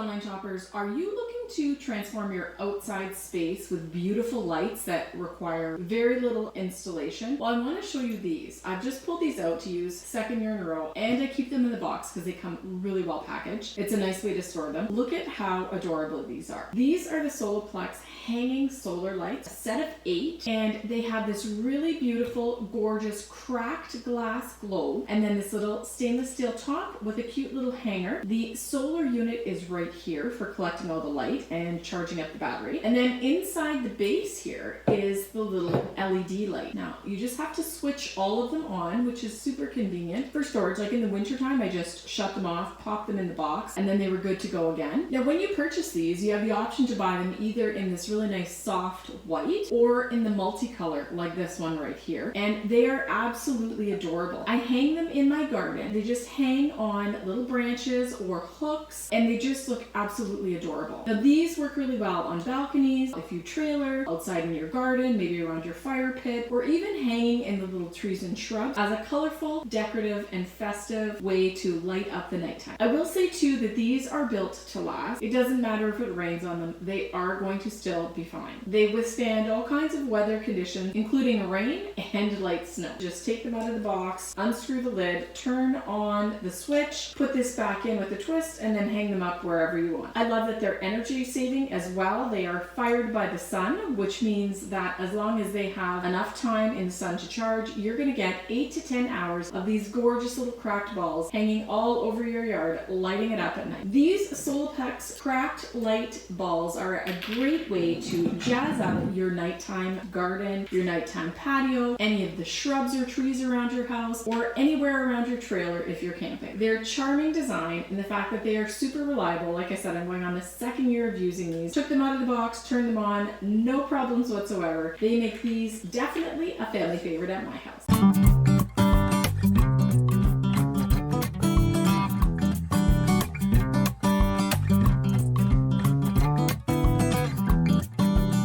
online shoppers, are you looking to transform your outside space with beautiful lights that require very little installation? Well, I want to show you these. I've just pulled these out to use second year in a row, and I keep them in the box because they come really well packaged. It's a nice way to store them. Look at how adorable these are. These are the Solpex hanging solar lights, a set of 8, and they have this really beautiful, gorgeous cracked glass globe, and then this little stainless steel top with a cute little hanger. The solar unit is right here for collecting all the light and charging up the battery. And then inside the base here is the little LED light. Now, you just have to switch all of them on, which is super convenient for storage. Like in the wintertime, I just shut them off, pop them in the box, and then they were good to go again. Now, when you purchase these, you have the option to buy them either in this really nice soft white or in the multicolor like this one right here. And they are absolutely adorable. I hang them in my garden. They just hang on little branches or hooks, and they just look absolutely adorable. Now, these work really well on balconies, if you trailer, outside in your garden, maybe around your fire pit, or even hanging in the little trees and shrubs as a colorful, decorative, and festive way to light up the nighttime. I will say too that these are built to last. It doesn't matter if it rains on them, they are going to still be fine. They withstand all kinds of weather conditions, including rain and light snow. Just take them out of the box, unscrew the lid, turn on the switch, put this back in with a twist, and then hang them up wherever you want. I love that they're energy saving as well. They are fired by the sun, which means that as long as they have enough time in the sun to charge, you're going to get 8 to 10 hours of these gorgeous little cracked balls hanging all over your yard, lighting it up at night. These Solpex cracked light balls are a great way to jazz up your nighttime garden, your nighttime patio, any of the shrubs or trees around your house, or anywhere around your trailer if you're camping. They're charming design, and the fact that they are super reliable. Like I said, I'm going on the second year of using these. Took them out of the box, turned them on, no problems whatsoever. They make these definitely a family favorite at my house.